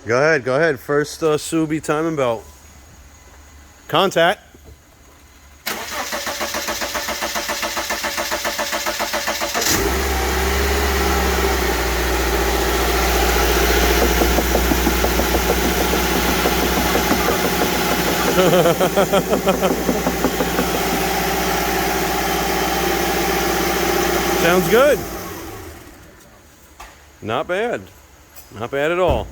Go ahead, go ahead. First Subi timing belt. Contact. Sounds good. Not bad. Not bad at all.